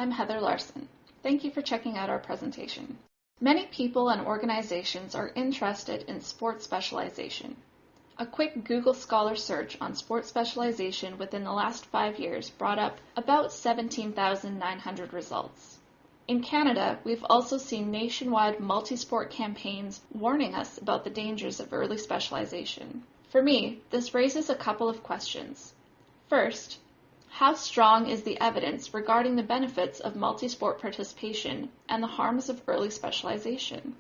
I'm Heather Larson. Thank you for checking out our presentation. Many people and organizations are interested in sports specialization. A quick Google Scholar search on sports specialization within the last 5 years brought up about 17,900 results. In Canada, we've also seen nationwide multi-sport campaigns warning us about the dangers of early specialization. For me, this raises a couple of questions. First, how strong is the evidence regarding the benefits of multi-sport participation and the harms of early specialization?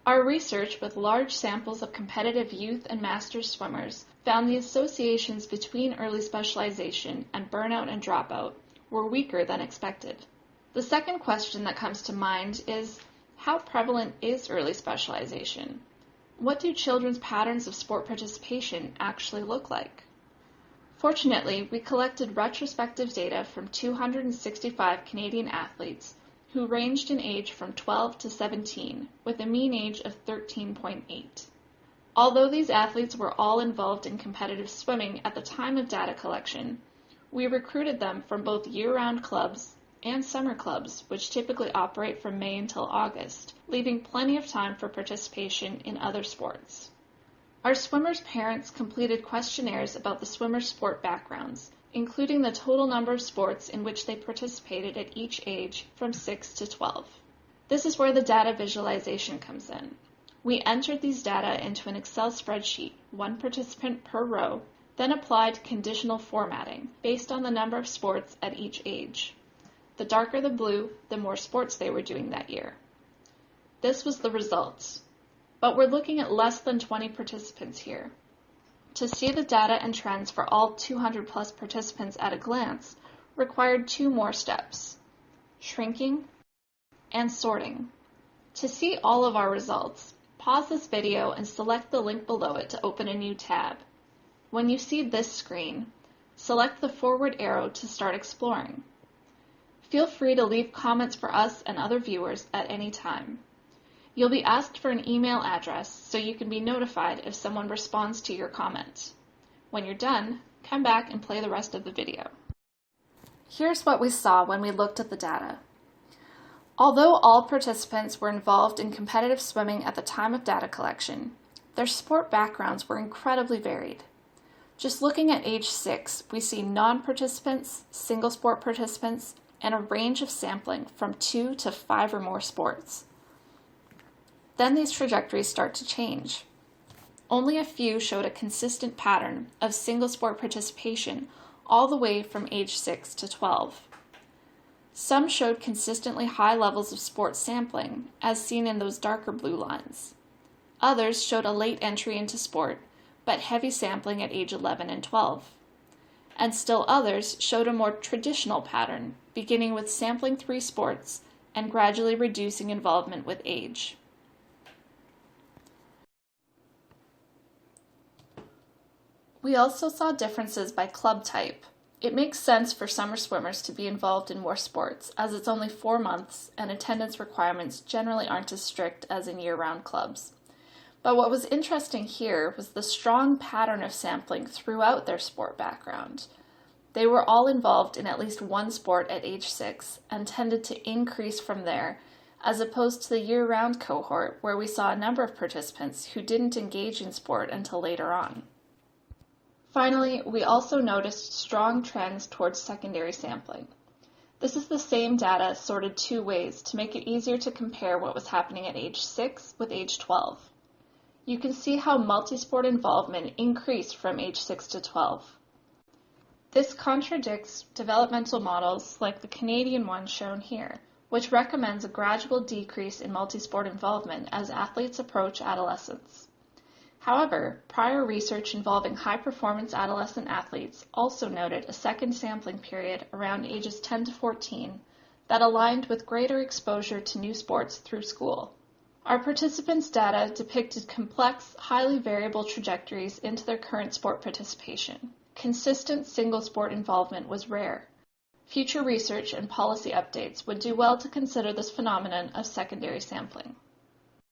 Our research with large samples of competitive youth and masters swimmers found the associations between early specialization and burnout and dropout were weaker than expected. The second question that comes to mind is, how prevalent is early specialization? What do children's patterns of sport participation actually look like? Fortunately, we collected retrospective data from 265 Canadian athletes who ranged in age from 12 to 17, with a mean age of 13.8. Although these athletes were all involved in competitive swimming at the time of data collection, we recruited them from both year-round clubs and summer clubs, which typically operate from May until August, leaving plenty of time for participation in other sports. Our swimmers' parents completed questionnaires about the swimmers' sport backgrounds, including the total number of sports in which they participated at each age from 6 to 12. This is where the data visualization comes in. We entered these data into an Excel spreadsheet, one participant per row, then applied conditional formatting based on the number of sports at each age. The darker the blue, the more sports they were doing that year. This was the results. But we're looking at less than 20 participants here. To see the data and trends for all 200 plus participants at a glance required 2 more steps: shrinking and sorting. To see all of our results, pause this video and select the link below it to open a new tab. When you see this screen, select the forward arrow to start exploring. Feel free to leave comments for us and other viewers at any time. You'll be asked for an email address so you can be notified if someone responds to your comment. When you're done, come back and play the rest of the video. Here's what we saw when we looked at the data. Although all participants were involved in competitive swimming at the time of data collection, their sport backgrounds were incredibly varied. Just looking at age 6, we see non-participants, single sport participants, and a range of sampling from 2 to 5 or more sports. Then these trajectories start to change. Only a few showed a consistent pattern of single sport participation all the way from age 6 to 12. Some showed consistently high levels of sport sampling, as seen in those darker blue lines. Others showed a late entry into sport, but heavy sampling at age 11 and 12. And still others showed a more traditional pattern, beginning with sampling 3 sports and gradually reducing involvement with age. We also saw differences by club type. It makes sense for summer swimmers to be involved in more sports, as it's only 4 months and attendance requirements generally aren't as strict as in year-round clubs. But what was interesting here was the strong pattern of sampling throughout their sport background. They were all involved in at least one sport at age 6 and tended to increase from there, as opposed to the year-round cohort where we saw a number of participants who didn't engage in sport until later on. Finally, we also noticed strong trends towards secondary sampling. This is the same data sorted 2 ways to make it easier to compare what was happening at age 6 with age 12. You can see how multi-sport involvement increased from age 6 to 12. This contradicts developmental models like the Canadian one shown here, which recommends a gradual decrease in multi-sport involvement as athletes approach adolescence. However, prior research involving high-performance adolescent athletes also noted a second sampling period around ages 10 to 14 that aligned with greater exposure to new sports through school. Our participants' data depicted complex, highly variable trajectories into their current sport participation. Consistent single-sport involvement was rare. Future research and policy updates would do well to consider this phenomenon of secondary sampling.